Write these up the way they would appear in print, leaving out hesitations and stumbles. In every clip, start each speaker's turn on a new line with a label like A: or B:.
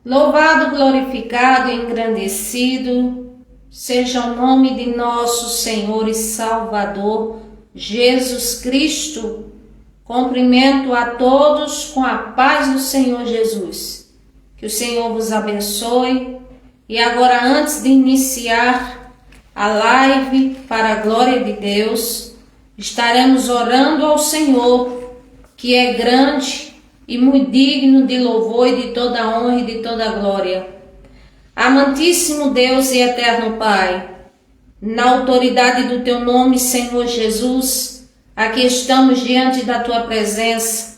A: Louvado, glorificado e engrandecido seja o nome de nosso Senhor e Salvador, Jesus Cristo. Cumprimento a todos com a paz do Senhor Jesus. Que o Senhor vos abençoe. E agora, antes de iniciar a live para a glória de Deus, estaremos orando ao Senhor, que é grande e muito digno de louvor e de toda honra e de toda glória. Amantíssimo Deus e eterno Pai, na autoridade do Teu nome, Senhor Jesus, aqui estamos diante da Tua presença.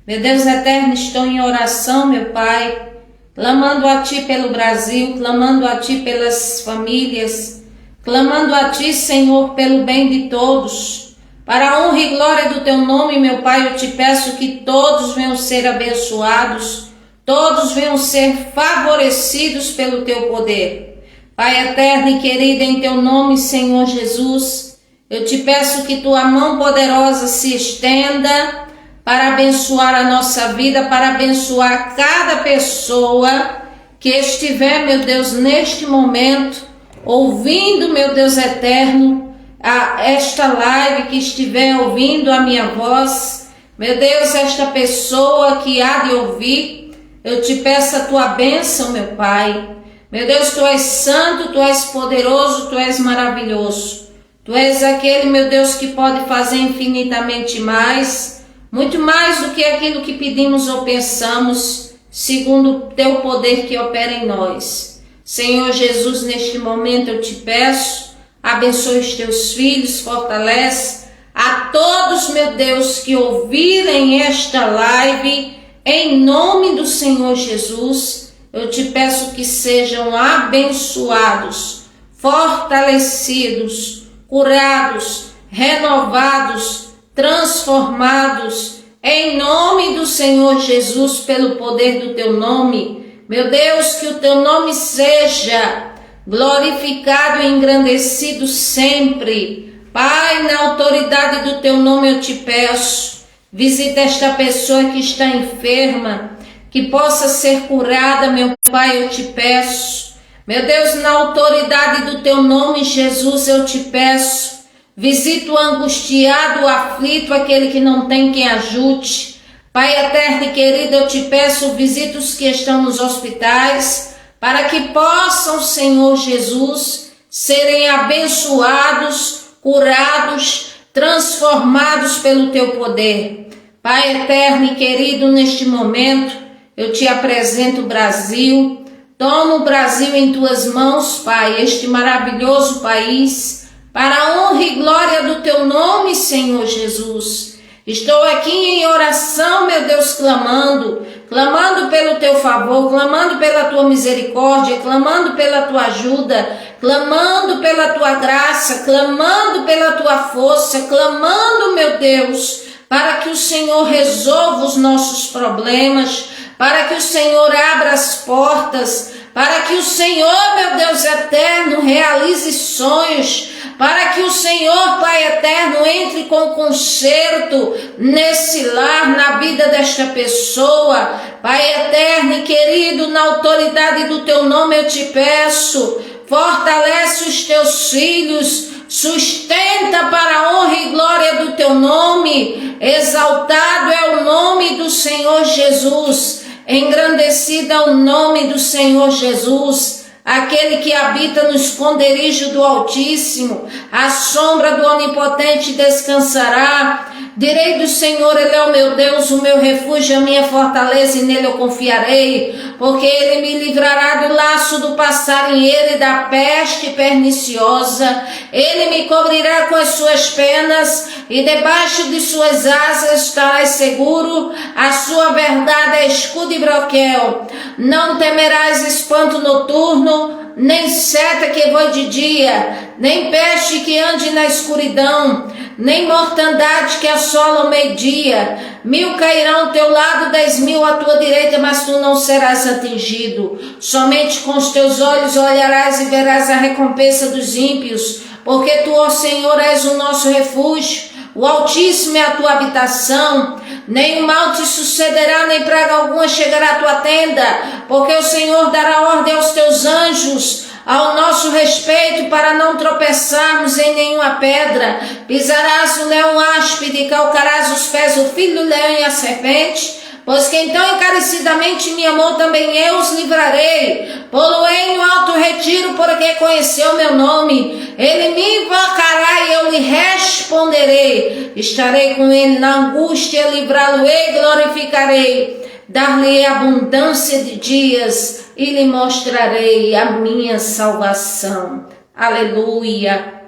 A: Meu Deus eterno, estou em oração, meu Pai, clamando a Ti pelo Brasil, clamando a Ti pelas famílias, clamando a Ti, Senhor, pelo bem de todos. Para a honra e glória do Teu nome, meu Pai, eu te peço que todos venham ser abençoados, todos venham ser favorecidos pelo Teu poder. Pai eterno e querido, em Teu nome, Senhor Jesus, eu te peço que Tua mão poderosa se estenda para abençoar a nossa vida, para abençoar cada pessoa que estiver, meu Deus, neste momento, ouvindo, meu Deus eterno, esta live, que estiver ouvindo a minha voz. Meu Deus, esta pessoa que há de ouvir, eu te peço a Tua bênção, meu Pai. Meu Deus, Tu és santo, Tu és poderoso, Tu és maravilhoso. Tu és aquele, meu Deus, que pode fazer infinitamente mais, muito mais do que aquilo que pedimos ou pensamos, segundo o Teu poder que opera em nós. Senhor Jesus, neste momento eu te peço, abençoe os Teus filhos, fortalece a todos, meu Deus, que ouvirem esta live, em nome do Senhor Jesus. Eu te peço que sejam abençoados, fortalecidos, curados, renovados, transformados, em nome do Senhor Jesus, pelo poder do Teu nome. Meu Deus, que o Teu nome seja glorificado e engrandecido sempre. Pai, na autoridade do Teu nome eu te peço, visita esta pessoa que está enferma, que possa ser curada, meu Pai, eu te peço. Meu Deus, na autoridade do Teu nome, Jesus, eu te peço, visita o angustiado, o aflito, aquele que não tem quem ajude. Pai eterno e querido, eu te peço, visita os que estão nos hospitais, para que possam, Senhor Jesus, serem abençoados, curados, transformados pelo Teu poder. Pai eterno e querido, neste momento, eu te apresento o Brasil. Toma o Brasil em Tuas mãos, Pai, este maravilhoso país, para a honra e glória do Teu nome, Senhor Jesus. Estou aqui em oração, meu Deus, clamando pelo Teu favor, clamando pela Tua misericórdia, clamando pela Tua ajuda, clamando pela Tua graça, clamando pela Tua força, clamando, meu Deus, para que o Senhor resolva os nossos problemas, para que o Senhor abra as portas, para que o Senhor, meu Deus eterno, realize sonhos, para que o Senhor, Pai eterno, entre com conserto nesse lar, na vida desta pessoa. Pai eterno e querido, na autoridade do Teu nome eu te peço, fortalece os Teus filhos, sustenta para a honra e glória do Teu nome. Exaltado é o nome do Senhor Jesus, engrandecido é o nome do Senhor Jesus. Aquele que habita no esconderijo do Altíssimo, a sombra do Onipotente descansará. Direi do Senhor, Ele é o meu Deus, o meu refúgio, a minha fortaleza, e nele eu confiarei, porque Ele me livrará do laço do passarinheiro e da peste perniciosa. Ele me cobrirá com as suas penas, e debaixo de suas asas estarás seguro. A sua verdade é escudo e broquel. Não temerás espanto noturno, nem seta que voe de dia, nem peste que ande na escuridão, nem mortandade que assola ao meio-dia. 1000 cairão ao teu lado, 10.000 à tua direita, mas tu não serás atingido. Somente com os teus olhos olharás e verás a recompensa dos ímpios, porque tu, ó Senhor, és o nosso refúgio, O Altíssimo é a tua habitação, nem mal te sucederá, nem praga alguma chegará à tua tenda, porque o Senhor dará ordem aos teus anjos ao nosso respeito, para não tropeçarmos em nenhuma pedra. Pisarás o leão áspide, calcarás os pés o filho do leão e a serpente. Pois quem tão encarecidamente me amou, também eu os livrarei. Pô-lo-ei no alto retiro, porque conheceu meu nome. Ele me invocará e eu lhe responderei. Estarei com ele na angústia, livrá-lo-ei, glorificarei. Dar-lhe abundância de dias e lhe mostrarei a minha salvação. Aleluia.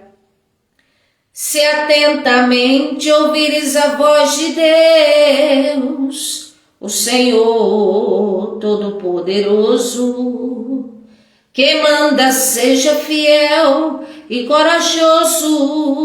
A: Se atentamente ouvires a voz de Deus, o Senhor Todo-Poderoso, que manda seja fiel e corajoso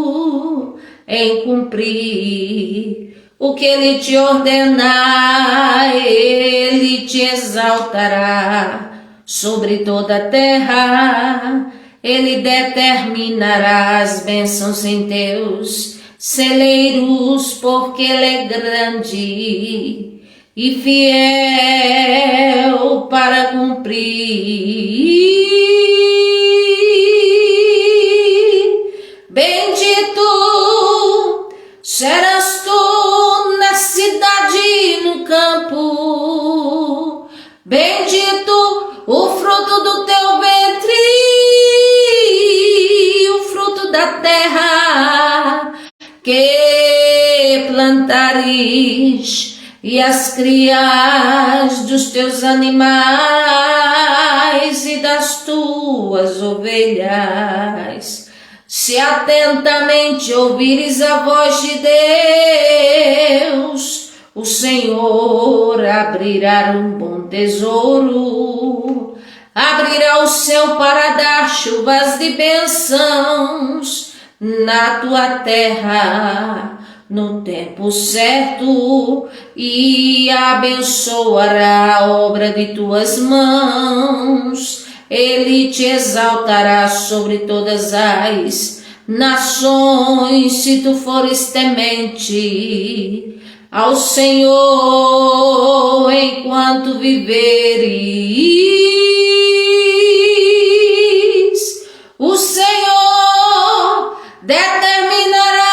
A: em cumprir o que ele te ordenar, ele te exaltará sobre toda a terra, ele determinará as bênçãos em teus celeiros, porque ele é grande e fiel para cumprir. Bendito serás tu na cidade e no campo, bendito o fruto do teu ventre, o fruto da terra que plantares, e as crias dos teus animais e das tuas ovelhas. Se atentamente ouvires a voz de Deus, o Senhor abrirá um bom tesouro, abrirá o céu para dar chuvas de bênçãos na tua terra no tempo certo, e abençoará a obra de tuas mãos. Ele te exaltará sobre todas as nações, se tu fores temente ao Senhor enquanto viveres. O Senhor determinará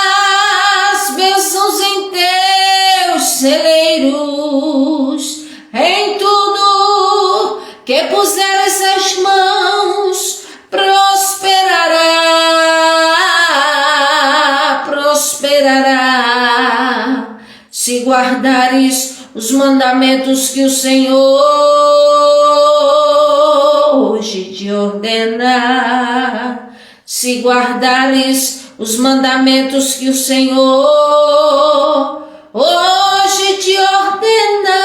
A: as bênçãos em teus celeiros, em tudo que puseres as mãos, prosperará. Se guardares os mandamentos que o Senhor hoje te ordena, se guardares os mandamentos que o Senhor hoje te ordena.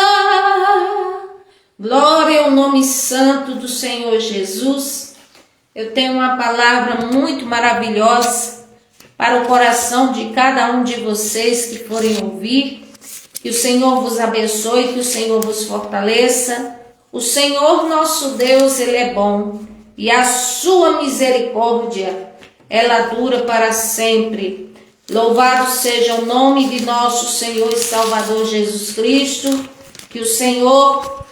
A: Glória ao nome santo do Senhor Jesus. Eu tenho uma palavra muito maravilhosa para o coração de cada um de vocês que forem ouvir. Que o Senhor vos abençoe, que o Senhor vos fortaleça. O Senhor nosso Deus, Ele é bom, e a sua misericórdia, ela dura para sempre. Louvado seja o nome de nosso Senhor e Salvador Jesus Cristo. Que o Senhor,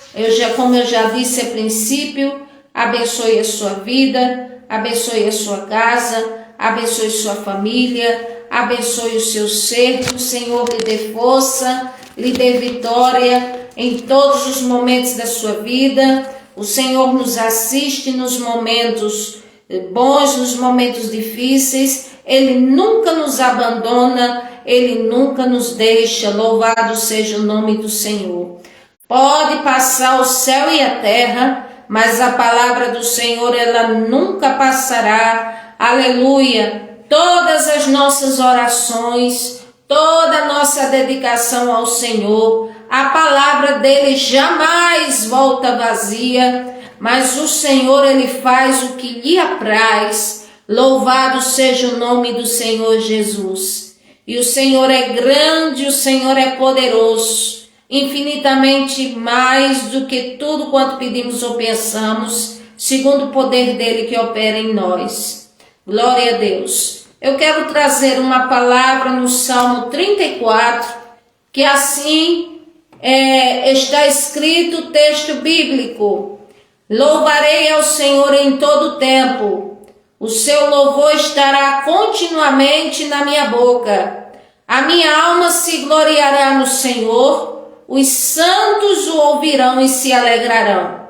A: como eu já disse a princípio, abençoe a sua vida, abençoe a sua casa, abençoe sua família, abençoe o seu ser. Que o Senhor lhe dê força, lhe dê vitória em todos os momentos da sua vida. O Senhor nos assiste nos momentos bons, nos momentos difíceis. Ele nunca nos abandona, Ele nunca nos deixa. Louvado seja o nome do Senhor. Pode passar o céu e a terra, mas a palavra do Senhor, ela nunca passará. Aleluia! Todas as nossas orações, toda a nossa dedicação ao Senhor, a palavra dele jamais volta vazia, mas o Senhor, ele faz o que lhe apraz. Louvado seja o nome do Senhor Jesus. E o Senhor é grande, o Senhor é poderoso, infinitamente mais do que tudo quanto pedimos ou pensamos, segundo o poder dele que opera em nós. Glória a Deus. eu quero trazer uma palavra no Salmo 34, que assim está escrito o texto bíblico. Louvarei ao Senhor em todo o tempo, o seu louvor estará continuamente na minha boca. A minha alma se gloriará no Senhor, os santos o ouvirão e se alegrarão.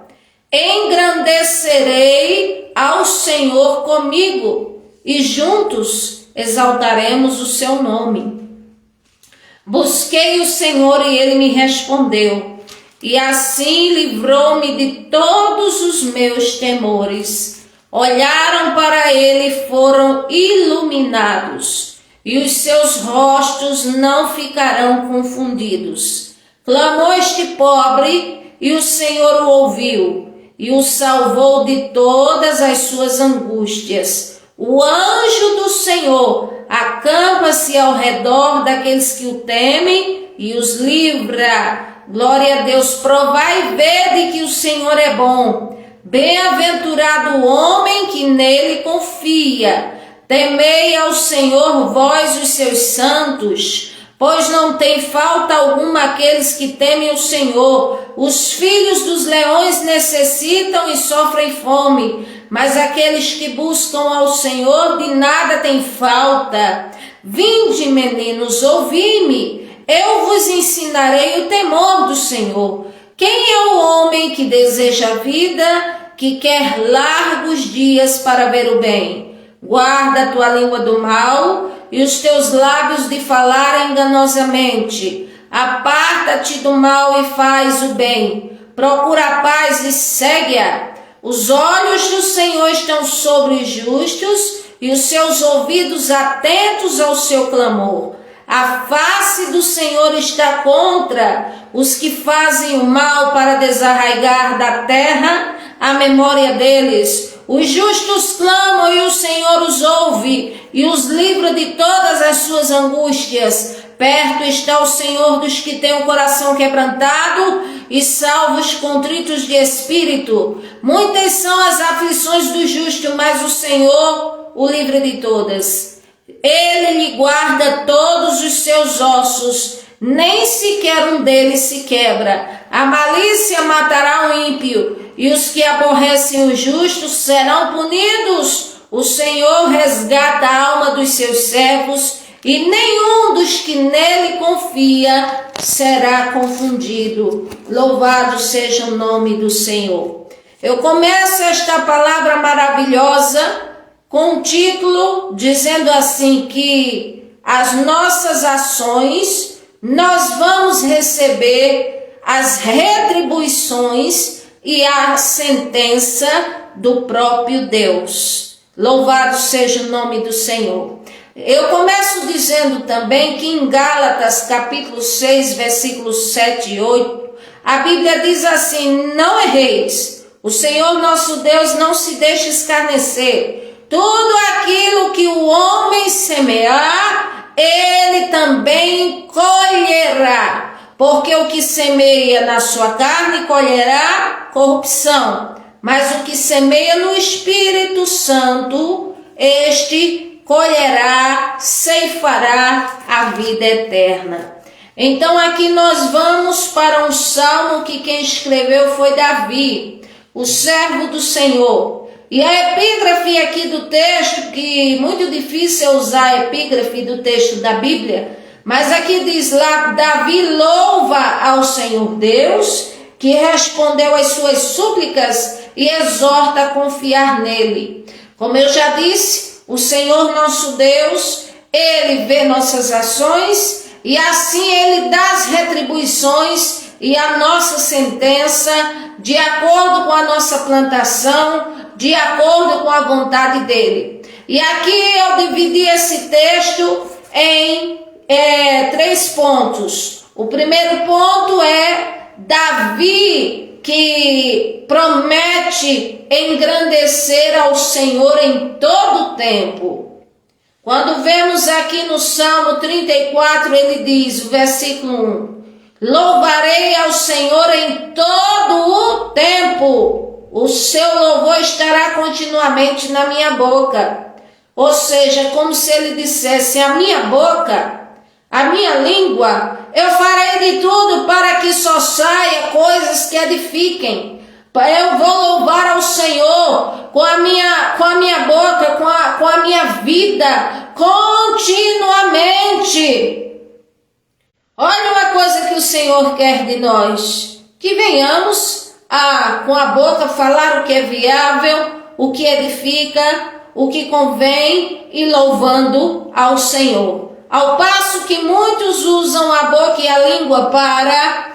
A: Engrandecerei ao Senhor comigo, e juntos exaltaremos o seu nome. Busquei o Senhor e ele me respondeu, e assim livrou-me de todos os meus temores. Olharam para ele e foram iluminados, e os seus rostos não ficarão confundidos. Clamou este pobre, e o Senhor o ouviu, e o salvou de todas as suas angústias. O anjo do Senhor acampa-se ao redor daqueles que o temem e os livra. Glória a Deus. Provai e vede que o Senhor é bom. Bem-aventurado o homem que nele confia. Temei ao Senhor, vós os seus santos, pois não tem falta alguma aqueles que temem o Senhor. Os filhos dos leões necessitam e sofrem fome, mas aqueles que buscam ao Senhor de nada têm falta. Vinde, meninos, ouvi-me, eu vos ensinarei o temor do Senhor. Quem é o homem que deseja a vida, que quer largos dias para ver o bem? Guarda a tua língua do mal e os teus lábios de falar enganosamente. Aparta-te do mal e faz o bem. Procura a paz e segue-a. Os olhos do Senhor estão sobre os justos e os seus ouvidos atentos ao seu clamor. A face do Senhor está contra os que fazem o mal, para desarraigar da terra a memória deles. Os justos clamam e o Senhor os ouve e os livra de todas as suas angústias. Perto está o Senhor dos que têm o coração quebrantado e salva os contritos de espírito. Muitas são as aflições do justo, mas o Senhor o livra de todas. Ele lhe guarda todos os seus ossos, nem sequer um deles se quebra. A malícia matará o ímpio, e os que aborrecem o justo serão punidos. O Senhor resgata a alma dos seus servos, e nenhum dos que nele confia será confundido. Louvado seja o nome do Senhor. Eu começo esta palavra maravilhosa com um título dizendo assim, que as nossas ações, nós vamos receber as retribuições e a sentença do próprio Deus. Louvado seja o nome do Senhor. Eu começo dizendo também que em Gálatas capítulo 6, versículos 7 e 8, a Bíblia diz assim: não erreis, o Senhor nosso Deus não se deixa escarnecer. Tudo aquilo que o homem semear, ele também colherá. Porque o que semeia na sua carne colherá corrupção, mas o que semeia no Espírito Santo, este colherá, ceifará a vida eterna. Então aqui nós vamos para um salmo que quem escreveu foi Davi, o servo do Senhor. E a epígrafe aqui do texto, que muito difícil é usar a epígrafe do texto da Bíblia, mas aqui diz lá: Davi louva ao Senhor Deus, que respondeu às suas súplicas e exorta a confiar nele. Como eu já disse, o Senhor nosso Deus, ele vê nossas ações e assim ele dá as retribuições e a nossa sentença de acordo com a nossa plantação, de acordo com a vontade dele. E aqui eu dividi esse texto em 3 pontos. O primeiro ponto é Davi, que promete engrandecer ao Senhor em todo o tempo. Quando vemos aqui no Salmo 34, ele diz, o versículo 1, louvarei ao Senhor em todo o tempo, o seu louvor estará continuamente na minha boca. Ou seja, como se ele dissesse: a minha boca, a minha língua, eu farei de tudo para que só saia coisas que edifiquem. Eu vou louvar ao Senhor com a minha boca, com a minha vida, continuamente. Olha uma coisa que o Senhor quer de nós: que venhamos com a boca falar o que é viável, o que edifica, o que convém, e louvando ao Senhor. Ao passo que muitos usam a boca e a língua para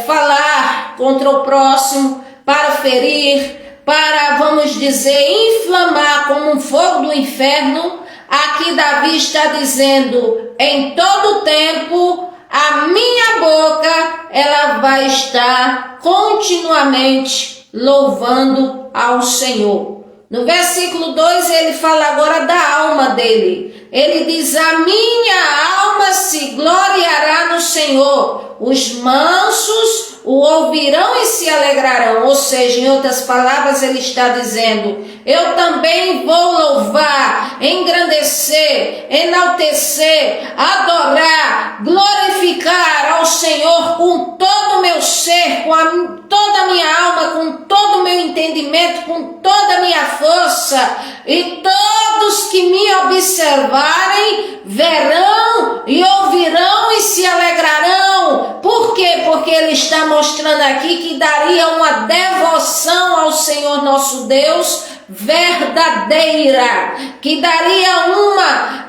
A: falar contra o próximo, para ferir, para, vamos dizer, inflamar como um fogo do inferno. Aqui Davi está dizendo: em todo tempo a minha boca, ela vai estar continuamente louvando ao Senhor. No versículo 2 ele fala agora da alma dele. Ele diz: a minha alma se gloriará no Senhor. Os mansos o ouvirão e se alegrarão. Ou seja, em outras palavras, ele está dizendo: eu também vou louvar, engrandecer, enaltecer, adorar, glorificar ao Senhor com todo o meu ser, com toda a minha alma, com todo o meu entendimento, com toda a minha força. E todos que me observarem verão e ouvirão e se alegrarão. Por quê? Porque ele está mostrando aqui que daria uma devoção ao Senhor nosso Deus verdadeira, que daria uma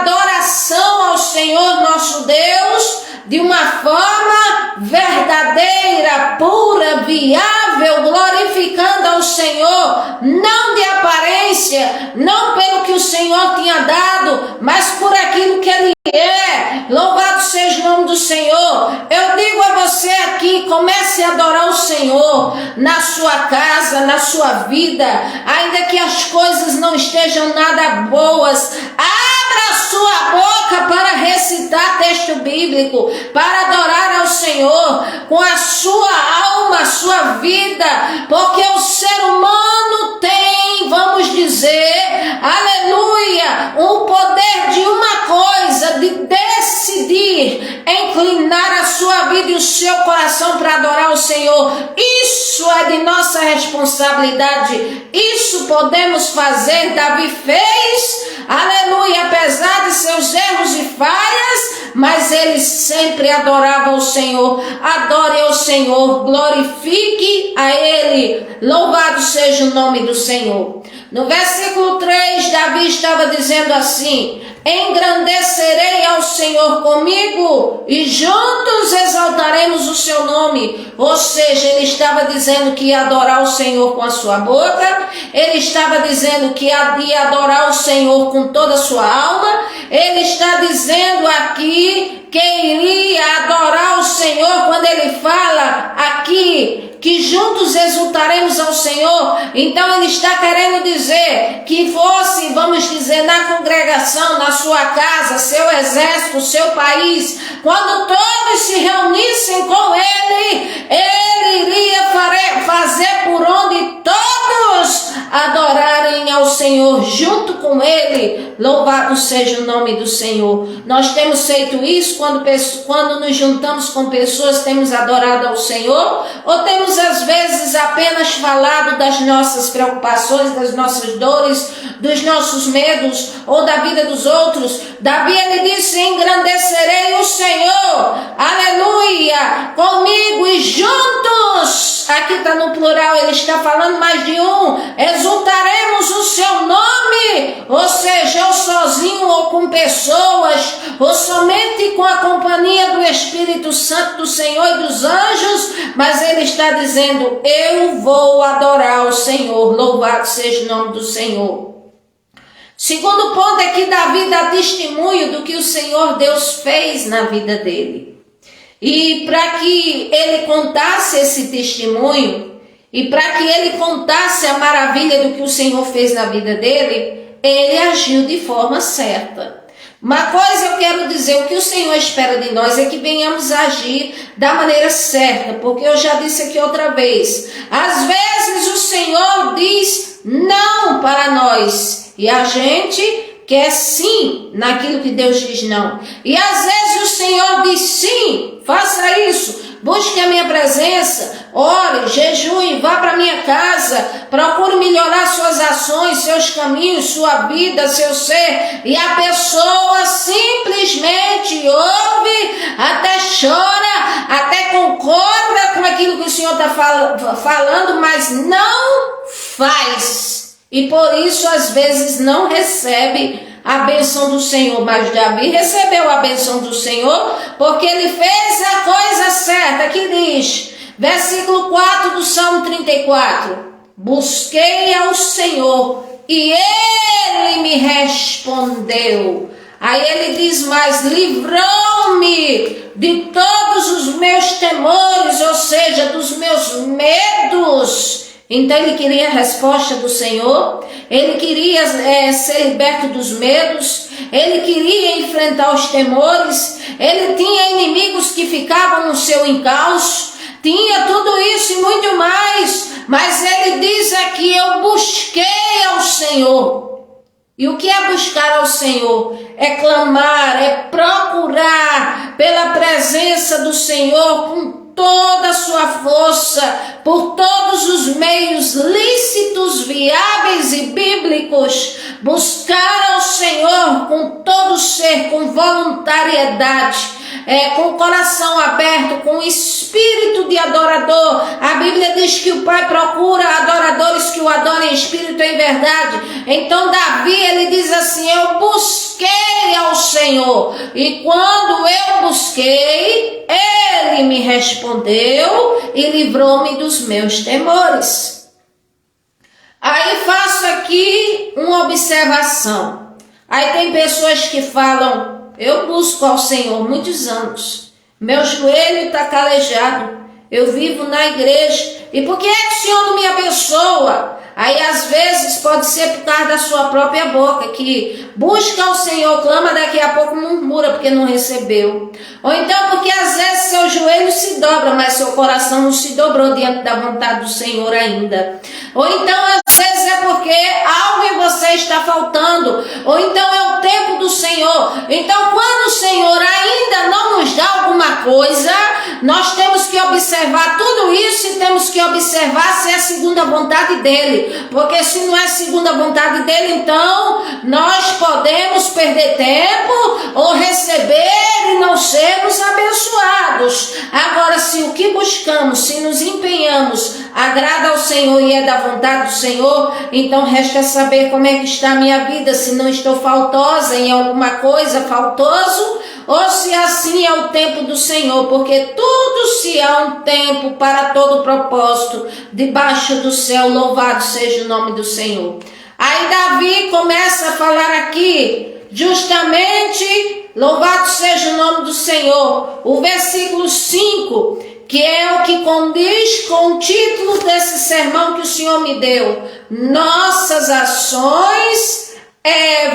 A: adoração ao Senhor nosso Deus de uma forma verdadeira, pura, viável, glorificando ao Senhor, não de aparência, não pelo que o Senhor tinha dado, mas por aquilo que Ele é. Louvado seja o nome do Senhor. Eu digo a você aqui: comece a adorar o Senhor na sua casa, na sua vida, ainda que as coisas não estejam nada boas. Abra a sua boca para recitar texto bíblico, para adorar ao Senhor com a sua alma, a sua vida, porque o ser humano tem, vamos dizer, aleluia, o poder de uma coisa, de decidir inclinar a sua vida e o seu coração para adorar o Senhor. Isso é de nossa responsabilidade, isso podemos fazer. Davi fez, aleluia, apesar de seus erros e falhas, mas ele sempre adorava o Senhor. Adore ao Senhor, glorifique a Ele, louvado seja o nome do Senhor. No versículo 3, Davi estava dizendo assim: engrandecerei ao Senhor comigo e juntos exaltaremos o seu nome. Ou seja, ele estava dizendo que ia adorar o Senhor com a sua boca, ele estava dizendo que ia adorar o Senhor com toda a sua alma, ele está dizendo aqui que iria adorar o Senhor quando ele fala aqui que juntos exultaremos ao Senhor. Então ele está querendo dizer que fosse, vamos dizer, na congregação, na sua casa, seu exército, seu país, quando todos se reunissem com ele, ele iria fazer por onde todos adorarem ao Senhor junto com ele. Louvado seja o nome do Senhor. Nós temos feito isso quando nos juntamos com pessoas, temos adorado ao Senhor, ou temos às vezes apenas falado das nossas preocupações, das nossas dores, dos nossos medos ou da vida dos outros. Davi, ele disse: engrandecerei o Senhor, aleluia, comigo e juntos, aqui está no plural, ele está falando mais de um, exultaremos o seu nome. Ou seja, ou sozinho ou com pessoas, ou somente com a companhia do Espírito Santo do Senhor e dos anjos, mas ele está dizendo: eu vou adorar o Senhor, louvado seja o nome do Senhor. Segundo ponto é que Davi dá testemunho do que o Senhor Deus fez na vida dele. E para que ele contasse esse testemunho, e para que ele contasse a maravilha do que o Senhor fez na vida dele, ele agiu de forma certa. Uma coisa eu quero dizer: o que o Senhor espera de nós é que venhamos a agir da maneira certa, porque eu já disse aqui outra vez, às vezes o Senhor diz não para nós, E a gente quer sim naquilo que Deus diz não. E às vezes o Senhor diz sim, faça isso. Busque a minha presença, ore, jejue, vá para minha casa, procure melhorar suas ações, seus caminhos, sua vida, seu ser. E a pessoa simplesmente ouve, até chora, até concorda com aquilo que o Senhor está falando, mas não faz. E por isso às vezes não recebe a bênção do Senhor. Mas Davi recebeu a bênção do Senhor porque ele fez a coisa certa. Aqui diz, versículo 4 do Salmo 34, busquei ao Senhor e Ele me respondeu. Aí ele diz mais, livrou-me de todos os meus temores, ou seja, dos meus medos. Então ele queria a resposta do Senhor, ele queria ser liberto dos medos, ele queria enfrentar os temores, ele tinha inimigos que ficavam no seu encalço, tinha tudo isso e muito mais, mas ele diz aqui, eu busquei ao Senhor. E o que é buscar ao Senhor? É clamar, é procurar pela presença do Senhor com toda a sua força, por todos os meios lícitos, viáveis e bíblicos, buscar ao Senhor com todo o ser, com voluntariedade, com o coração aberto, com o espírito de adorador. A Bíblia diz que o Pai procura adoradores que o adorem em espírito e em verdade. Então Davi, ele diz assim, eu busquei ao Senhor, e quando eu busquei, Ele me respondeu e livrou-me dos meus temores. Aí faço aqui uma observação. Aí tem pessoas que falam, eu busco ao Senhor muitos anos, meu joelho está calejado, eu vivo na igreja, e por que é que o Senhor não me abençoa? Aí às vezes pode ser por causa da sua própria boca, que busca ao Senhor, clama, daqui a pouco murmura porque não recebeu. Ou então porque às vezes seu joelho se dobra, mas seu coração não se dobrou diante da vontade do Senhor ainda. Ou então às vezes é porque algo em você está faltando. Ou então é o tempo do Senhor. Então quando o Senhor ainda não nos dá alguma coisa, nós temos que observar tudo isso e temos que observar se é segundo a vontade dEle. Porque se não é segundo a vontade dEle, então nós podemos perder tempo ou receber e não sermos abençoados. Agora, se o que buscamos, se nos empenhamos, agrada ao Senhor e é da vontade do Senhor, então resta saber como é que está a minha vida, se não estou faltosa em alguma coisa, faltoso, ou se assim é o tempo do Senhor, porque tudo se há um tempo para todo propósito, debaixo do céu, louvado seja o nome do Senhor. Aí Davi começa a falar aqui, justamente, louvado seja o nome do Senhor, o versículo 5, que é o que condiz com o título desse sermão que o Senhor me deu. Nossas ações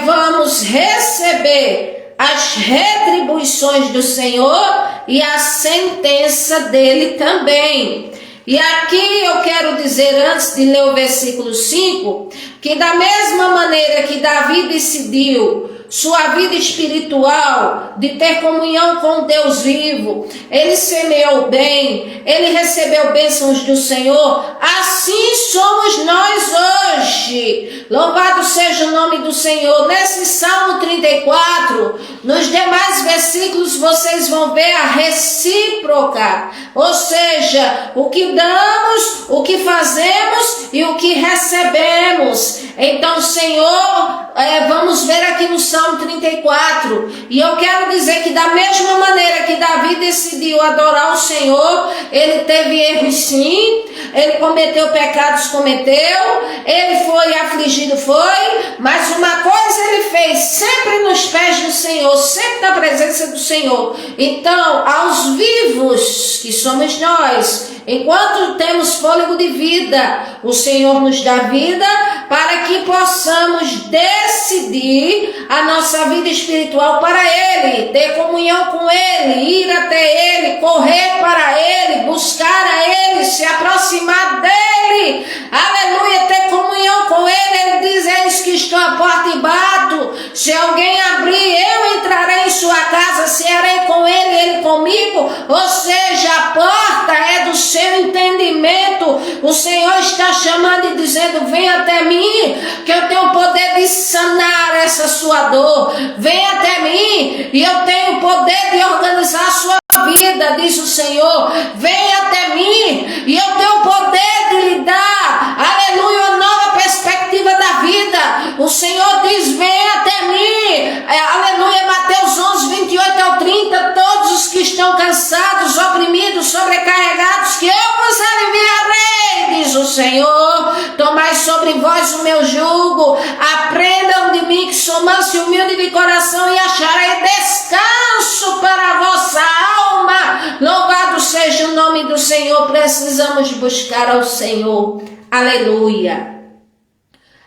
A: vamos receber as retribuições do Senhor e a sentença dele também. E aqui eu quero dizer, antes de ler o versículo 5, que da mesma maneira que Davi decidiu sua vida espiritual, de ter comunhão com Deus vivo, ele semeou bem, ele recebeu bênçãos do Senhor, assim somos nós hoje. Louvado seja o nome do Senhor. Nesse Salmo 34, nos demais versículos vocês vão ver a recíproca, ou seja, o que damos, o que fazemos e o que recebemos. Então, Senhor, vamos ver aqui no Salmo 34, e eu quero dizer que da mesma maneira que Davi decidiu adorar o Senhor, ele teve erros sim, ele cometeu pecados, ele foi afligido, mas uma coisa ele fez, sempre nos pés do Senhor, sempre na presença do Senhor. Então, aos vivos, que somos nós, enquanto temos fôlego de vida, o Senhor nos dá vida para que possamos decidir a nossa vida espiritual para Ele, ter comunhão com Ele, ir até Ele, correr para Ele, buscar a Ele, se aproximar dEle, aleluia, ter comunhão com Ele. Ele diz, eis que estou à porta O Senhor está chamando e dizendo: vem até mim, que eu tenho o poder de sanar essa sua dor. Vem até mim e eu tenho o poder de organizar a sua vida, diz o Senhor. Vem até mim e eu tenho o poder de lhe dar, aleluia, uma nova perspectiva da vida. O Senhor diz: vem até mim, aleluia. Mateus 11, 28 ao 30, todos os que estão cansados, oprimidos, sobrecarregados, que eu vos aliviarei, diz o Senhor. Tomai sobre vós o meu jugo, aprendam de mim, que sou manso e humilde de coração, e acharei descanso para a vossa alma. Louvado seja o nome do Senhor. Precisamos buscar ao Senhor, aleluia.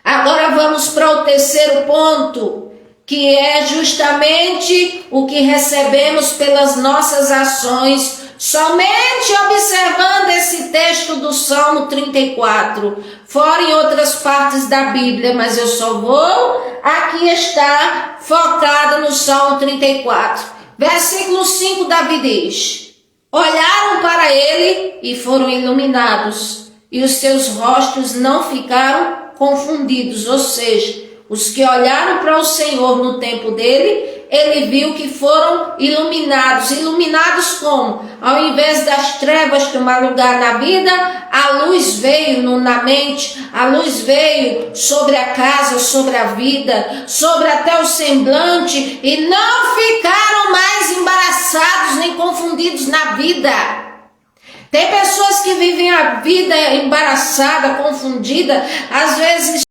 A: Agora vamos para o terceiro ponto, que é justamente o que recebemos pelas nossas ações, somente observando esse texto do Salmo 34, fora em outras partes da Bíblia, mas eu só vou aqui estar focada no Salmo 34. Versículo 5, Davi diz: olharam para ele e foram iluminados, e os seus rostos não ficaram confundidos. Ou seja, os que olharam para o Senhor no tempo dele, ele viu que foram iluminados. Iluminados como? Ao invés das trevas tomar lugar na vida, a luz veio na mente, a luz veio sobre a casa, sobre a vida, sobre até o semblante, e não ficaram mais embaraçados nem confundidos na vida. Tem pessoas que vivem a vida embaraçada, confundida, às vezes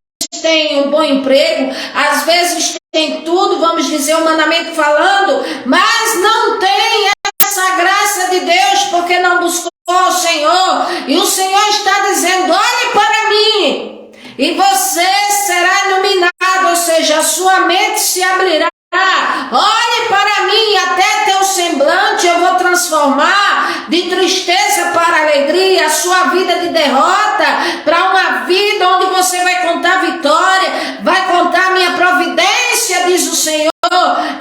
A: tem um bom emprego, às vezes tem tudo, vamos dizer, humanamente falando, mas não tem essa graça de Deus, porque não buscou o Senhor. E o Senhor está dizendo: olhe para mim, e você será iluminado, ou seja, a sua mente se abrirá. Olhe para mim, até teu semblante eu vou transformar de tristeza para alegria, a sua vida de derrota para uma vida onde você vai contar vitória, vai contar minha providência, diz o Senhor.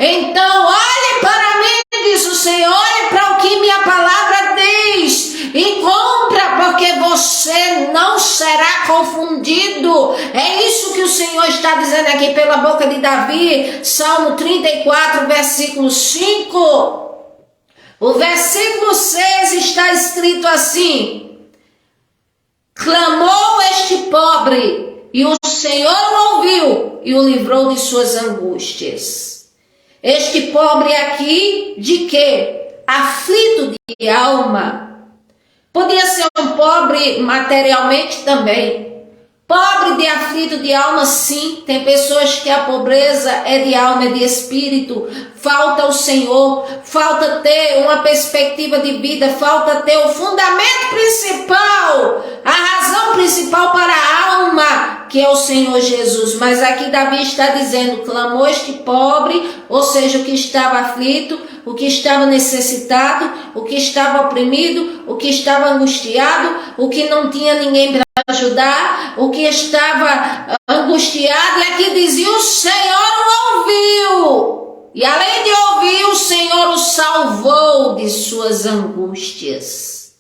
A: Então olhe para mim, diz o Senhor, olhe para o que minha palavra diz e cumpra, porque você não será confundido. É isso que o Senhor está dizendo aqui pela boca de Davi, Salmo 34, versículo 5. O versículo 6 está escrito assim: clamou este pobre, e o Senhor o ouviu e o livrou de suas angústias. Este pobre aqui, de quê? Aflito de alma. Podia ser um pobre materialmente também. Pobre de aflito de alma, sim. Tem pessoas que a pobreza é de alma, é de espírito. Falta o Senhor, falta ter uma perspectiva de vida, falta ter o fundamento principal, a razão principal para a alma, que é o Senhor Jesus. Mas aqui Davi está dizendo: clamou este pobre, ou seja, o que estava aflito, o que estava necessitado, o que estava oprimido, o que estava angustiado, o que não tinha ninguém para ajudar, o que estava angustiado. E aqui dizia: o Senhor o ouviu. E além de ouvir, o Senhor o salvou de suas angústias.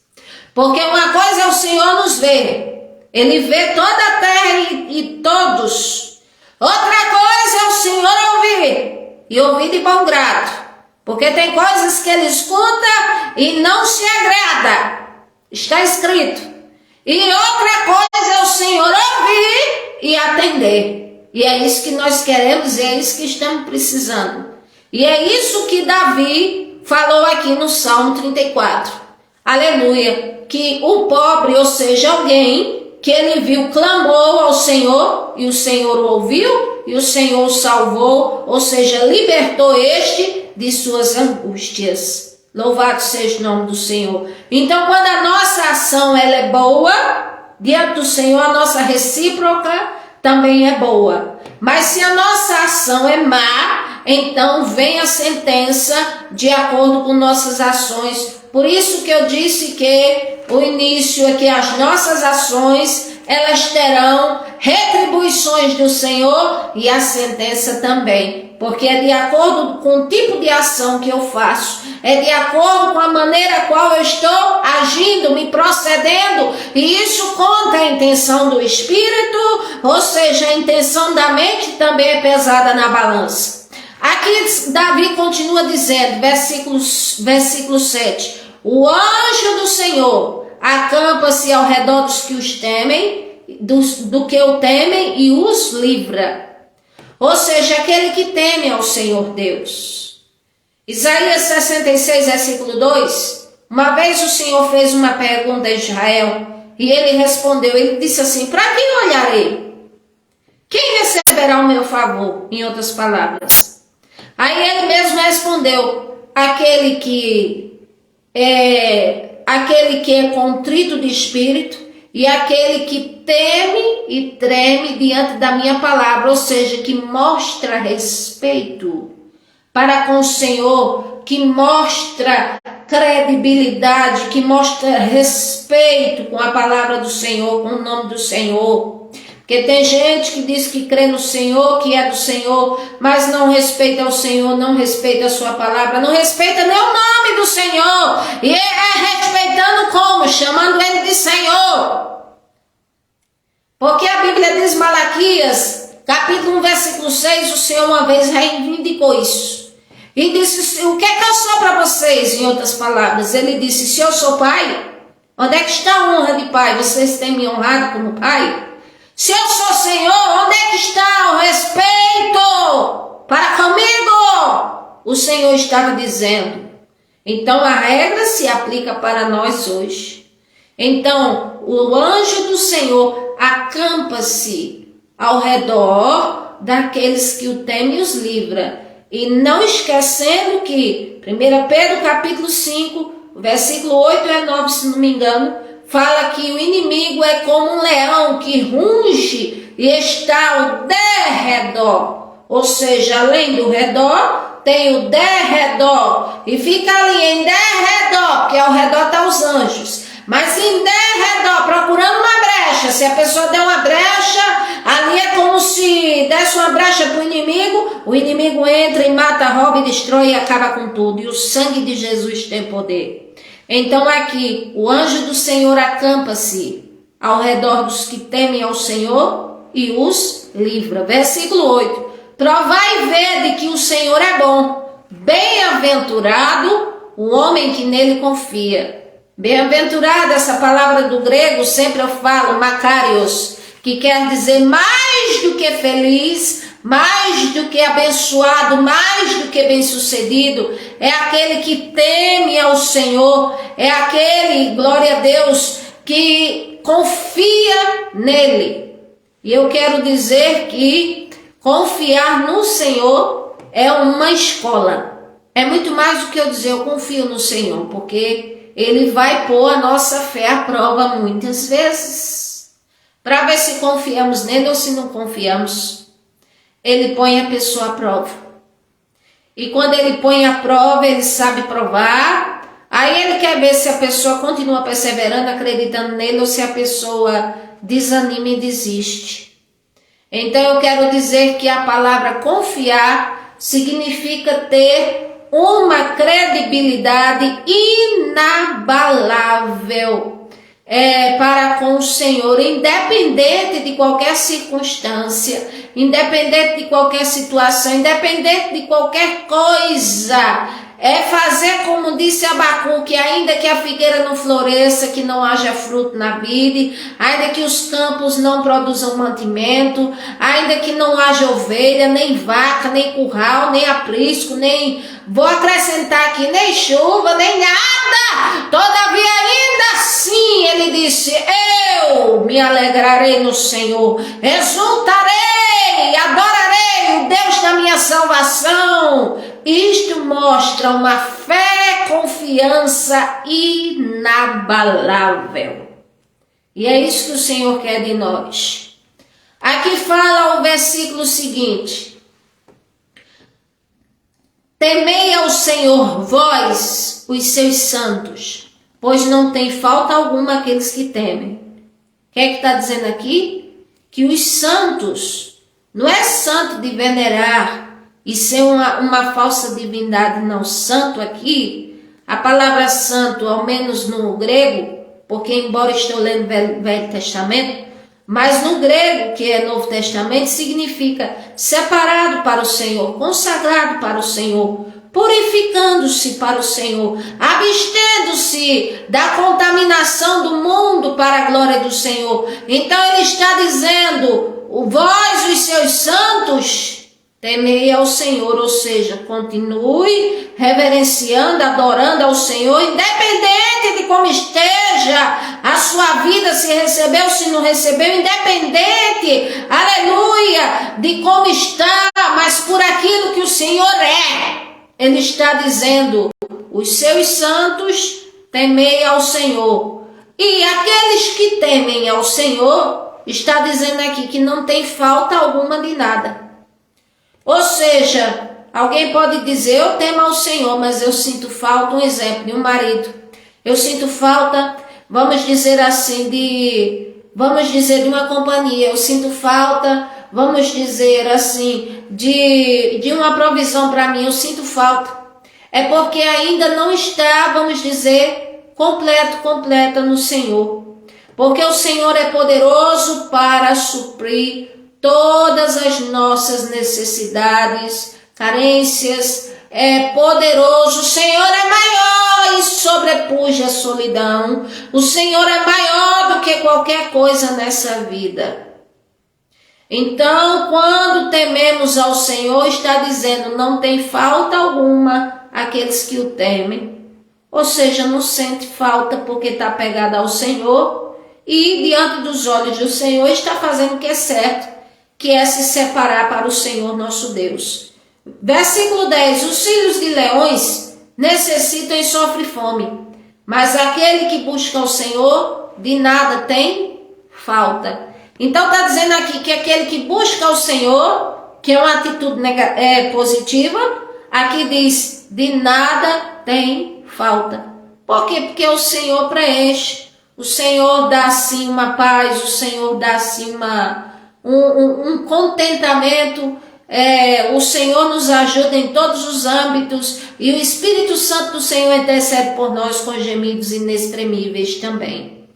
A: Porque uma coisa é o Senhor nos ver. Ele vê toda a terra e todos. Outra coisa é o Senhor ouvir. E ouvir de bom grado. Porque tem coisas que ele escuta e não se agrada. Está escrito. E outra coisa é o Senhor ouvir e atender. E é isso que nós queremos e é isso que estamos precisando. E é isso que Davi falou aqui no Salmo 34. Aleluia. Que o pobre, ou seja, alguém que ele viu, clamou ao Senhor, e o Senhor o ouviu, e o Senhor o salvou, ou seja, libertou este de suas angústias. Louvado seja o nome do Senhor. Então, quando a nossa ação ela é boa, diante do Senhor, a nossa recíproca também é boa. Mas se a nossa ação é má, então vem a sentença de acordo com nossas ações. Por isso que eu disse que o início é que as nossas ações elas terão retribuições do Senhor e a sentença também, porque é de acordo com o tipo de ação que eu faço, é de acordo com a maneira qual eu estou agindo, me procedendo, e isso conta a intenção do espírito, ou seja, a intenção da mente também é pesada na balança. Aqui Davi continua dizendo, versículo 7, o anjo do Senhor acampa-se ao redor dos que os temem, do que o temem e os livra. Ou seja, aquele que teme ao Senhor Deus. Isaías 66, versículo 2. Uma vez o Senhor fez uma pergunta a Israel e ele respondeu, ele disse assim, para quem olharei? Quem receberá o meu favor? Em outras palavras. Aí ele mesmo respondeu, aquele que é contrito de espírito e aquele que teme e treme diante da minha palavra, ou seja, que mostra respeito para com o Senhor, que mostra credibilidade, que mostra respeito com a palavra do Senhor, com o nome do Senhor. Porque tem gente que diz que crê no Senhor, que é do Senhor, mas não respeita o Senhor, não respeita a sua palavra, não respeita nem o nome do Senhor. E é respeitando como? Chamando ele de Senhor. Porque a Bíblia diz, Malaquias, capítulo 1, versículo 6, o Senhor uma vez reivindicou isso. E disse, o que é que eu sou para vocês? Em outras palavras, ele disse, se eu sou pai, onde é que está a honra de pai? Vocês têm me honrado como pai? Se eu sou Senhor, onde é que está o respeito para comigo? O Senhor estava dizendo. Então a regra se aplica para nós hoje. Então o anjo do Senhor acampa-se ao redor daqueles que o temem e os livra. E não esquecendo que 1 Pedro capítulo 5, versículo 8 e 9, se não me engano, fala que o inimigo é como um leão que runge e está ao derredor. Ou seja, além do redor, tem o derredor. E fica ali em derredor, porque ao redor estão os anjos. Mas em derredor, procurando uma brecha. Se a pessoa der uma brecha, ali é como se desse uma brecha para o inimigo entra e mata, rouba e destrói e acaba com tudo. E o sangue de Jesus tem poder. Então aqui, o anjo do Senhor acampa-se ao redor dos que temem ao Senhor e os livra. Versículo 8. Provai e vede que o Senhor é bom. Bem-aventurado o homem que nele confia. Bem-aventurado, essa palavra do grego, sempre eu falo, makarios, que quer dizer mais do que feliz, mais do que abençoado, mais do que bem-sucedido, é aquele que teme ao Senhor, é aquele, glória a Deus, que confia nele. E eu quero dizer que confiar no Senhor é uma escola. É muito mais do que eu dizer eu confio no Senhor, porque Ele vai pôr a nossa fé à prova muitas vezes, para ver se confiamos nele ou se não confiamos. Ele põe a pessoa à prova. E quando ele põe a prova, ele sabe provar. Aí ele quer ver se a pessoa continua perseverando, acreditando nele, ou se a pessoa desanima e desiste. Então eu quero dizer que a palavra confiar significa ter uma credibilidade inabalável para com o Senhor, independente de qualquer circunstância, independente de qualquer situação, independente de qualquer coisa. É fazer como disse Abacuque, ainda que a figueira não floresça, que não haja fruto na vide, ainda que os campos não produzam mantimento, ainda que não haja ovelha, nem vaca, nem curral, nem aprisco, nem, vou acrescentar aqui, nem chuva, nem nada. Todavia, ainda assim, ele disse, eu me alegrarei no Senhor, exultarei, adorarei o Deus da minha salvação. Isto mostra uma fé, confiança inabalável. E é isso que o Senhor quer de nós. Aqui fala o versículo seguinte. Temei ao Senhor, vós, os seus santos, pois não tem falta alguma aqueles que temem. que é que está dizendo aqui? Que os santos, não é santo de venerar e ser uma falsa divindade, não. Santo aqui, a palavra santo, ao menos no grego, porque embora estou lendo Velho Testamento, mas no grego, que é Novo Testamento, significa separado para o Senhor, consagrado para o Senhor, purificando-se para o Senhor, abstendo-se da contaminação do mundo para a glória do Senhor. Então ele está dizendo, vós os seus santos, temei ao Senhor, ou seja, continue reverenciando, adorando ao Senhor, independente de como esteja a sua vida, se recebeu, se não recebeu, independente, aleluia, de como está, mas por aquilo que o Senhor é. Ele está dizendo, os seus santos, temei ao Senhor. E aqueles que temem ao Senhor, está dizendo aqui que não tem falta alguma de nada. Ou seja, alguém pode dizer, eu temo ao Senhor, mas eu sinto falta, um exemplo, de um marido. Eu sinto falta, vamos dizer assim, de uma companhia. Eu sinto falta, vamos dizer assim, de uma provisão para mim. Eu sinto falta. É porque ainda não está, vamos dizer, completa no Senhor. Porque o Senhor é poderoso para suprir todas as nossas necessidades, carências, é poderoso. O Senhor é maior e sobrepuja a solidão. O Senhor é maior do que qualquer coisa nessa vida. Então, quando tememos ao Senhor, está dizendo, não tem falta alguma aqueles que o temem. Ou seja, não sente falta porque está pegado ao Senhor e diante dos olhos do Senhor está fazendo o que é certo, que é se separar para o Senhor nosso Deus. Versículo 10. Os filhos de leões necessitam e sofrem fome, mas aquele que busca o Senhor de nada tem falta. Então está dizendo aqui que aquele que busca o Senhor, que é uma atitude positiva, aqui diz, de nada tem falta. Por quê? Porque o Senhor preenche, o Senhor dá assim uma paz, o Senhor dá assim um contentamento, o Senhor nos ajuda em todos os âmbitos e o Espírito Santo do Senhor intercede por nós com gemidos inexprimíveis também.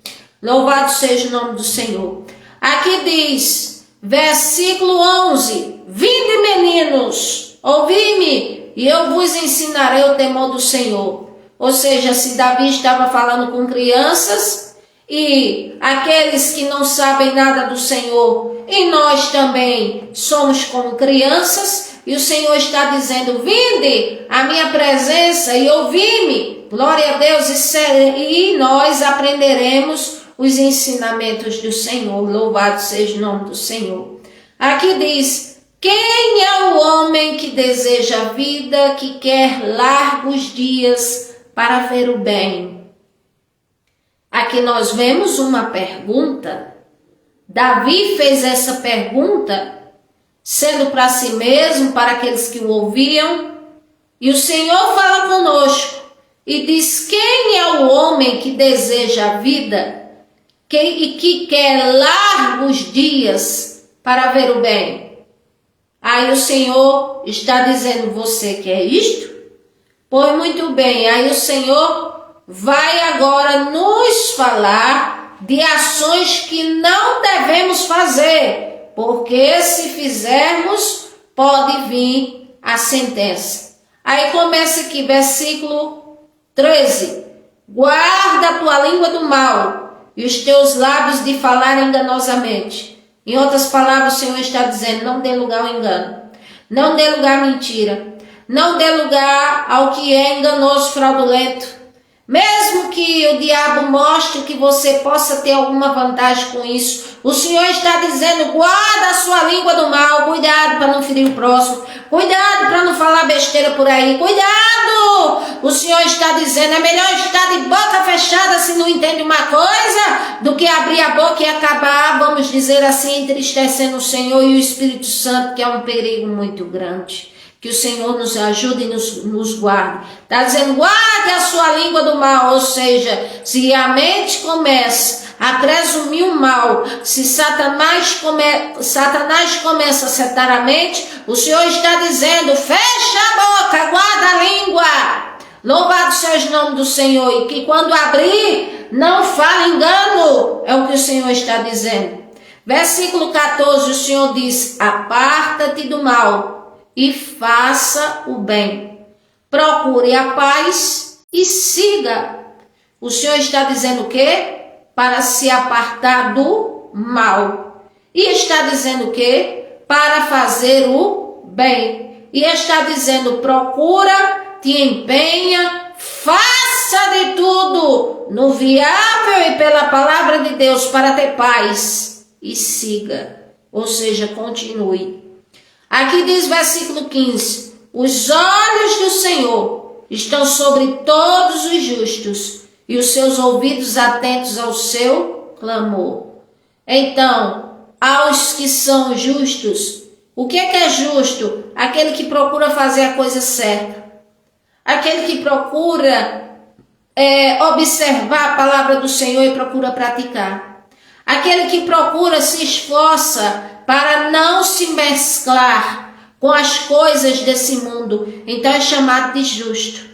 A: Louvado seja o nome do Senhor. Aqui diz, versículo 11, vinde meninos, ouvi-me e eu vos ensinarei o temor do Senhor. Ou seja, se Davi estava falando com crianças e aqueles que não sabem nada do Senhor, e nós também somos como crianças, e o Senhor está dizendo, vinde à minha presença e ouvi-me, glória a Deus, e nós aprenderemos os ensinamentos do Senhor, louvado seja o nome do Senhor. Aqui diz, quem é o homem que deseja a vida, que quer largos dias para ver o bem? Aqui nós vemos uma pergunta. Davi fez essa pergunta, sendo para si mesmo, para aqueles que o ouviam, e o Senhor fala conosco e diz, quem é o homem que deseja a vida e que quer largos dias para ver o bem? Aí o Senhor está dizendo, você quer isto? Pois muito bem, aí o Senhor vai agora nos falar de ações que não devemos fazer, porque se fizermos, pode vir a sentença. Aí começa aqui, versículo 13. Guarda a tua língua do mal e os teus lábios de falar enganosamente. Em outras palavras, o Senhor está dizendo, não dê lugar ao engano, não dê lugar à mentira, não dê lugar ao que é enganoso, fraudulento. Mesmo que o diabo mostre que você possa ter alguma vantagem com isso, o Senhor está dizendo, guarda a sua língua do mal, cuidado para não ferir o próximo, cuidado para não falar besteira por aí, cuidado! O Senhor está dizendo, é melhor estar de boca fechada se não entende uma coisa, do que abrir a boca e acabar, vamos dizer assim, entristecendo o Senhor e o Espírito Santo, que é um perigo muito grande. Que o Senhor nos ajude e nos guarde. Está dizendo, guarde a sua língua do mal. Ou seja, se a mente começa a presumir o mal, se Satanás começa a setar a mente, o Senhor está dizendo, fecha a boca, guarda a língua. Louvado seja o nome do Senhor. E que quando abrir, não fale engano. É o que o Senhor está dizendo. Versículo 14, o Senhor diz, aparta-te do mal e faça o bem. Procure a paz e siga. O Senhor está dizendo o quê? Para se apartar do mal. E está dizendo o quê? Para fazer o bem. E está dizendo, procura, te empenha, faça de tudo no viável e pela palavra de Deus para ter paz. E siga. Ou seja, continue. Aqui diz versículo 15, os olhos do Senhor estão sobre todos os justos e os seus ouvidos atentos ao seu clamor. Então, aos que são justos, o que é justo? Aquele que procura fazer a coisa certa. Aquele que procura observar a palavra do Senhor e procura praticar. Aquele que procura, se esforça para não se mesclar com as coisas desse mundo. Então é chamado de justo.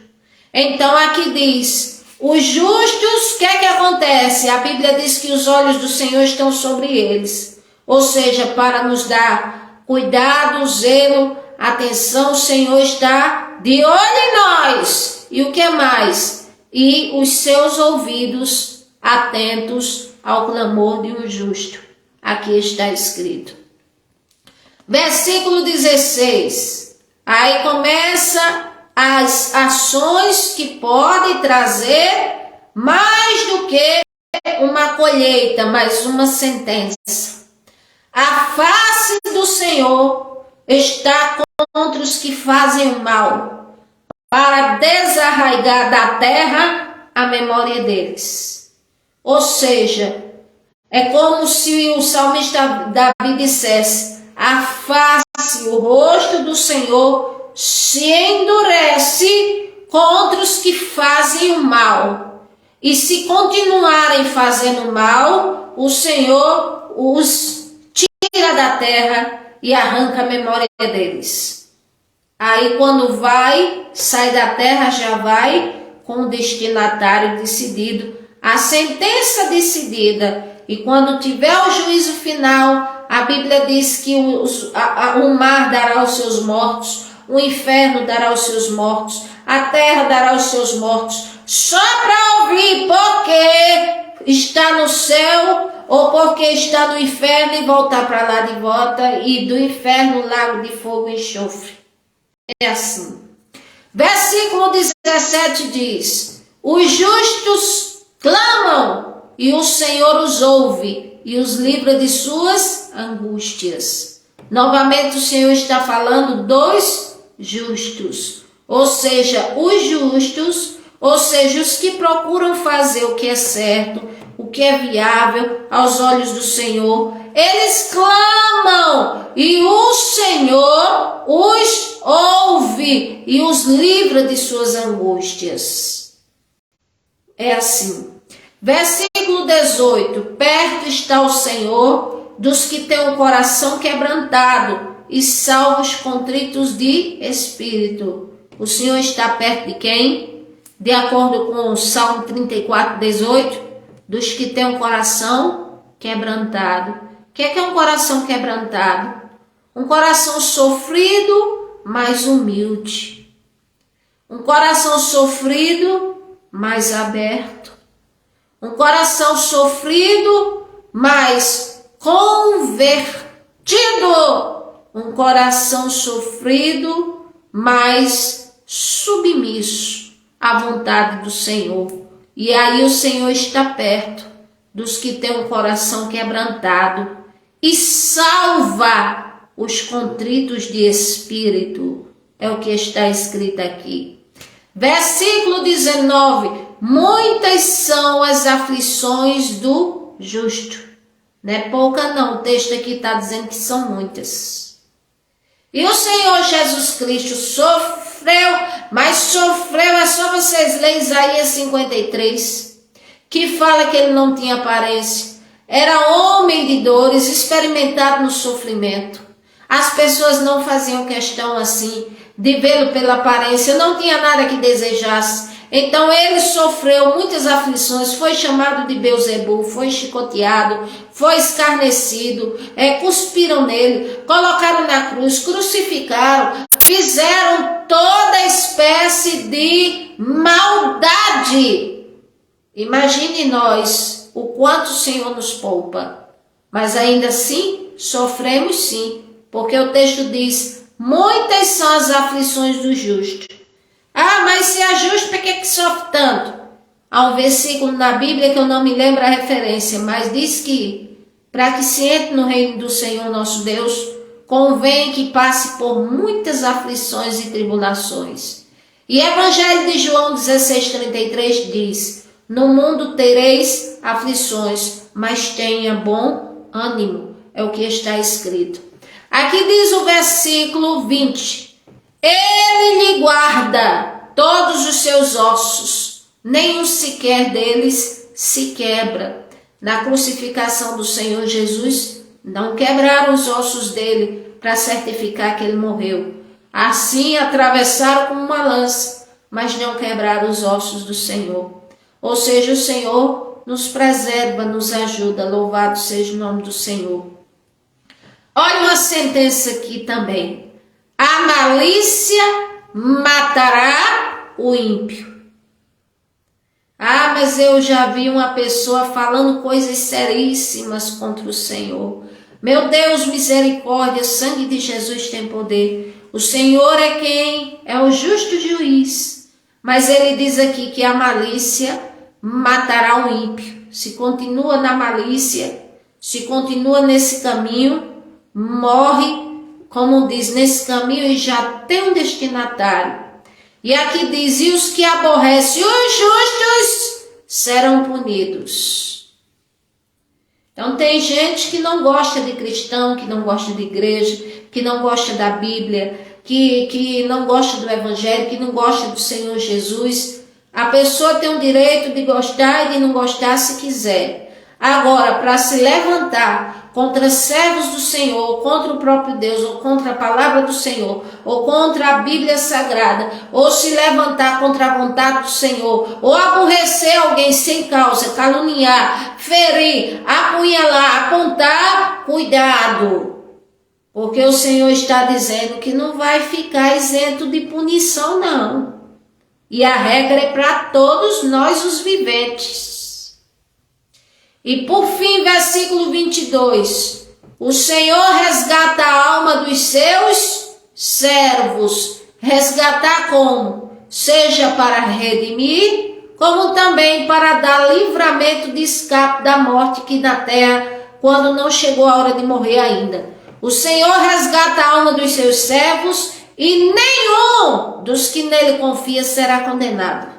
A: Então aqui diz, os justos, o que é que acontece? A Bíblia diz que os olhos do Senhor estão sobre eles. Ou seja, para nos dar cuidado, zelo, atenção, o Senhor está de olho em nós. E o que mais? E os seus ouvidos atentos ao clamor de um justo. Aqui está escrito. Versículo 16. Aí começa as ações que podem trazer mais do que uma colheita, mas uma sentença. A face do Senhor está contra os que fazem o mal, para desarraigar da terra a memória deles. Ou seja, é como se o salmista Davi dissesse, a face, o rosto do Senhor se endurece contra os que fazem o mal. E se continuarem fazendo mal, o Senhor os tira da terra e arranca a memória deles. Aí quando sai da terra, já vai com o destinatário decidido, a sentença decidida. E quando tiver o juízo final, a Bíblia diz que o mar dará os seus mortos, o inferno dará os seus mortos, a terra dará os seus mortos, só para ouvir porque está no céu ou porque está no inferno e voltar para lá de volta, e do inferno lago de fogo e enxofre. É assim. Versículo 17 diz, os justos clamam e o Senhor os ouve e os livra de suas angústias. Novamente o Senhor está falando dos justos, ou seja, os justos, ou seja, os que procuram fazer o que é certo, o que é viável aos olhos do Senhor. Eles clamam e o Senhor os ouve e os livra de suas angústias. É assim. Versículo 18, perto está o Senhor dos que têm o coração quebrantado e salva os contritos de espírito. O Senhor está perto de quem? De acordo com o Salmo 34, 18, dos que têm o coração quebrantado. O que é um coração quebrantado? Um coração sofrido, mas humilde. Um coração sofrido, mas aberto. Um coração sofrido, mas convertido. Um coração sofrido, mas submisso à vontade do Senhor. E aí o Senhor está perto dos que têm um coração quebrantado e salva os contritos de espírito. É o que está escrito aqui. Versículo 19. Muitas são as aflições do justo. Não é pouca não, o texto aqui está dizendo que são muitas. E o Senhor Jesus Cristo sofreu, mas sofreu, é só vocês lerem Isaías 53, que fala que ele não tinha aparência. Era homem de dores, experimentado no sofrimento. As pessoas não faziam questão assim de vê-lo pela aparência, não tinha nada que desejasse. Então ele sofreu muitas aflições, foi chamado de Beelzebul, foi chicoteado, foi escarnecido, cuspiram nele, colocaram na cruz, crucificaram, fizeram toda espécie de maldade. Imagine nós o quanto o Senhor nos poupa, mas ainda assim sofremos sim, porque o texto diz: muitas são as aflições do justo. Ah, mas se é justo, por que sofre tanto? Há um versículo na Bíblia que eu não me lembro a referência, mas diz que para que se entre no reino do Senhor nosso Deus, convém que passe por muitas aflições e tribulações. E Evangelho de João 16:33 diz: no mundo tereis aflições, mas tenha bom ânimo. É o que está escrito. Aqui diz o versículo 20: ele lhe guarda todos os seus ossos, nenhum sequer deles se quebra. Na crucificação do Senhor Jesus, não quebraram os ossos dele para certificar que ele morreu. Assim atravessaram com uma lança, mas não quebraram os ossos do Senhor. Ou seja, o Senhor nos preserva, nos ajuda. Louvado seja o nome do Senhor. Olha uma sentença aqui também: a malícia matará o ímpio. Ah, mas eu já vi uma pessoa falando coisas seríssimas contra o Senhor. Meu Deus, misericórdia, sangue de Jesus tem poder. O Senhor é quem? É o justo juiz. Mas ele diz aqui que a malícia matará o ímpio. Se continua na malícia, se continua nesse caminho, morre, como diz, nesse caminho, e já tem um destinatário. E aqui diz: e os que aborrecem os justos serão punidos. Então tem gente que não gosta de cristão, que não gosta de igreja, que não gosta da Bíblia, que não gosta do Evangelho, que não gosta do Senhor Jesus. A pessoa tem o direito de gostar e de não gostar se quiser. Agora, para se levantar contra servos do Senhor, contra o próprio Deus, ou contra a palavra do Senhor, ou contra a Bíblia Sagrada, ou se levantar contra a vontade do Senhor, ou aborrecer alguém sem causa, caluniar, ferir, apunhalar, apontar, cuidado, porque o Senhor está dizendo que não vai ficar isento de punição, não. E a regra é para todos nós os viventes. E por fim, versículo 22, o Senhor resgata a alma dos seus servos. Resgatar como? Seja para redimir, como também para dar livramento de escape da morte aqui na terra, quando não chegou a hora de morrer ainda. O Senhor resgata a alma dos seus servos, e nenhum dos que nele confia será condenado.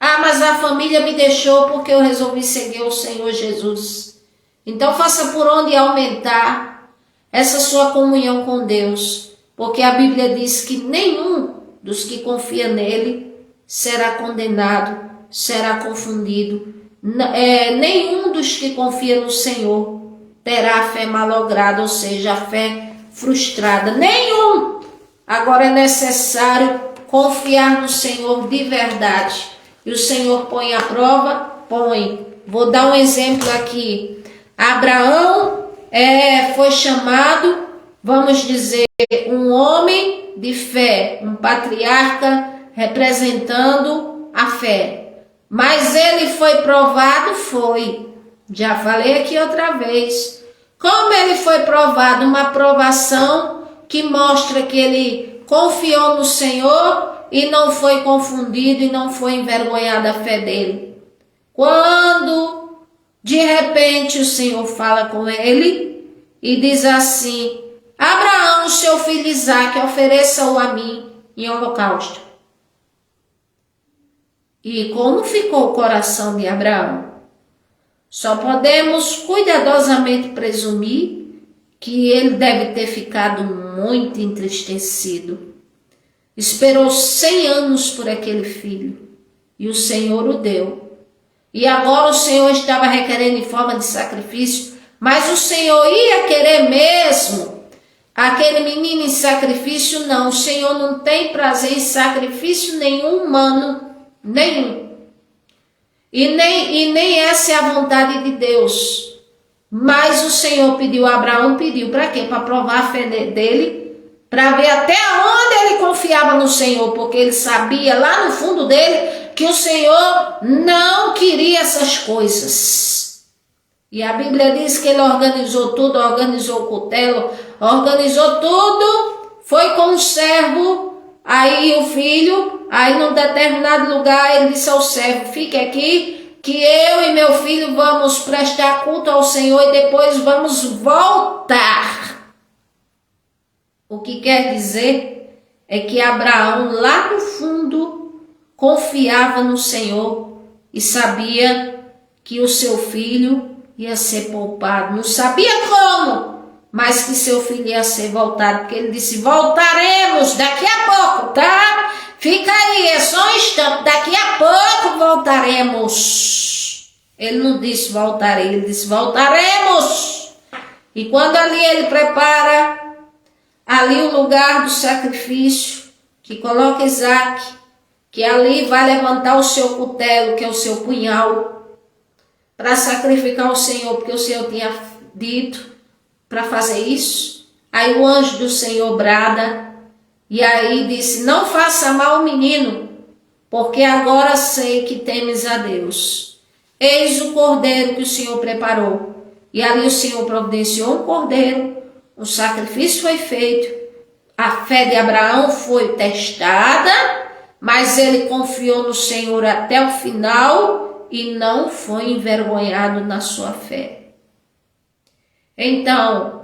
A: Ah, mas a família me deixou porque eu resolvi seguir o Senhor Jesus. Então faça por onde aumentar essa sua comunhão com Deus, porque a Bíblia diz que nenhum dos que confia nele será condenado, será confundido. Nenhum dos que confia no Senhor terá a fé malograda, ou seja, a fé frustrada. Nenhum! Agora é necessário confiar no Senhor de verdade. E o Senhor põe à prova? Põe. Vou dar um exemplo aqui. Abraão foi chamado, vamos dizer, um homem de fé, um patriarca representando a fé. Mas ele foi provado? Foi. Já falei aqui outra vez. Como ele foi provado? Uma provação que mostra que ele confiou no Senhor e não foi confundido e não foi envergonhada a fé dele. Quando de repente o Senhor fala com ele e diz assim: Abraão, seu filho Isaque, ofereça-o a mim em holocausto. E como ficou o coração de Abraão? Só podemos cuidadosamente presumir que ele deve ter ficado muito entristecido. Esperou 100 anos por aquele filho e o Senhor o deu. E agora o Senhor estava requerendo em forma de sacrifício, mas o Senhor ia querer mesmo aquele menino em sacrifício? Não, o Senhor não tem prazer em sacrifício nenhum humano, nenhum. E nem essa é a vontade de Deus. Mas o Senhor pediu, Abraão pediu, para quê? Para provar a fé dele, para ver até onde ele confiava no Senhor, porque ele sabia lá no fundo dele que o Senhor não queria essas coisas. E a Bíblia diz que ele organizou tudo, organizou o cutelo, organizou tudo, foi com o servo, aí o filho, aí num determinado lugar ele disse ao servo, fique aqui, que eu e meu filho vamos prestar culto ao Senhor e depois vamos voltar. O que quer dizer é que Abraão lá no fundo confiava no Senhor e sabia que o seu filho ia ser poupado. Não sabia como, mas que seu filho ia ser voltado, porque ele disse, voltaremos daqui a pouco, tá? Fica aí, é só um instante, daqui a pouco voltaremos. Ele não disse voltarei, ele disse voltaremos. E quando ali ele prepara ali o lugar do sacrifício, que coloca Isaac, que ali vai levantar o seu cutelo, que é o seu punhal, para sacrificar ao Senhor, porque o Senhor tinha dito para fazer isso. Aí o anjo do Senhor brada, e aí disse, não faça mal ao menino, porque agora sei que temes a Deus. Eis o cordeiro que o Senhor preparou. E ali o Senhor providenciou um cordeiro, o sacrifício foi feito, a fé de Abraão foi testada, mas ele confiou no Senhor até o final e não foi envergonhado na sua fé. Então,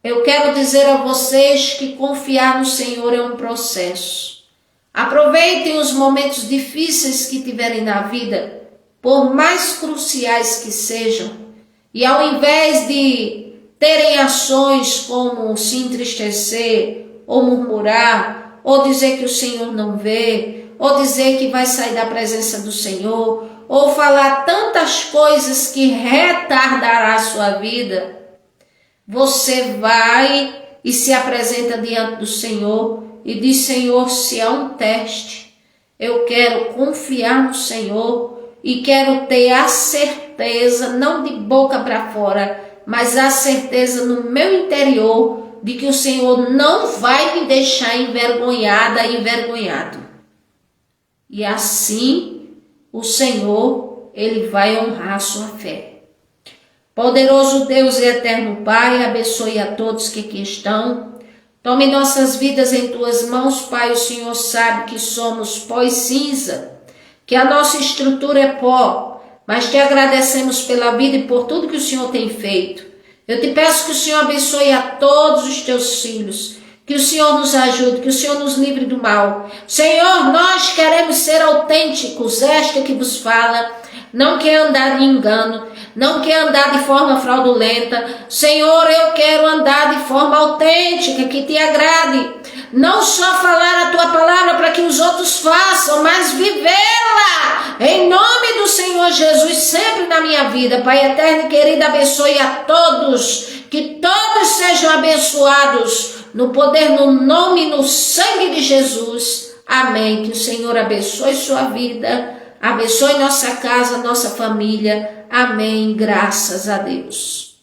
A: eu quero dizer a vocês que confiar no Senhor é um processo. Aproveitem os momentos difíceis que tiverem na vida, por mais cruciais que sejam, e ao invés de terem ações como se entristecer, ou murmurar, ou dizer que o Senhor não vê, ou dizer que vai sair da presença do Senhor, ou falar tantas coisas que retardará a sua vida, você vai e se apresenta diante do Senhor e diz, Senhor, se há um teste, eu quero confiar no Senhor e quero ter a certeza, não de boca para fora, mas a certeza no meu interior de que o Senhor não vai me deixar envergonhada, envergonhado. E assim o Senhor, ele vai honrar a sua fé. Poderoso Deus e eterno Pai, abençoe a todos que aqui estão. Tome nossas vidas em tuas mãos, Pai. O Senhor sabe que somos pó e cinza, que a nossa estrutura é pó, mas te agradecemos pela vida e por tudo que o Senhor tem feito. Eu te peço que o Senhor abençoe a todos os teus filhos, que o Senhor nos ajude, que o Senhor nos livre do mal. Senhor, nós queremos ser autênticos, esta que vos fala, não quer andar de engano, não quer andar de forma fraudulenta. Senhor, eu quero andar de forma autêntica, que te agrade. Não só falar a tua palavra para que os outros façam, mas vivê-la. Em nome do Senhor Jesus, sempre na minha vida. Pai eterno e querido, abençoe a todos. Que todos sejam abençoados no poder, no nome e no sangue de Jesus. Amém. Que o Senhor abençoe sua vida. Abençoe nossa casa, nossa família. Amém. Graças a Deus.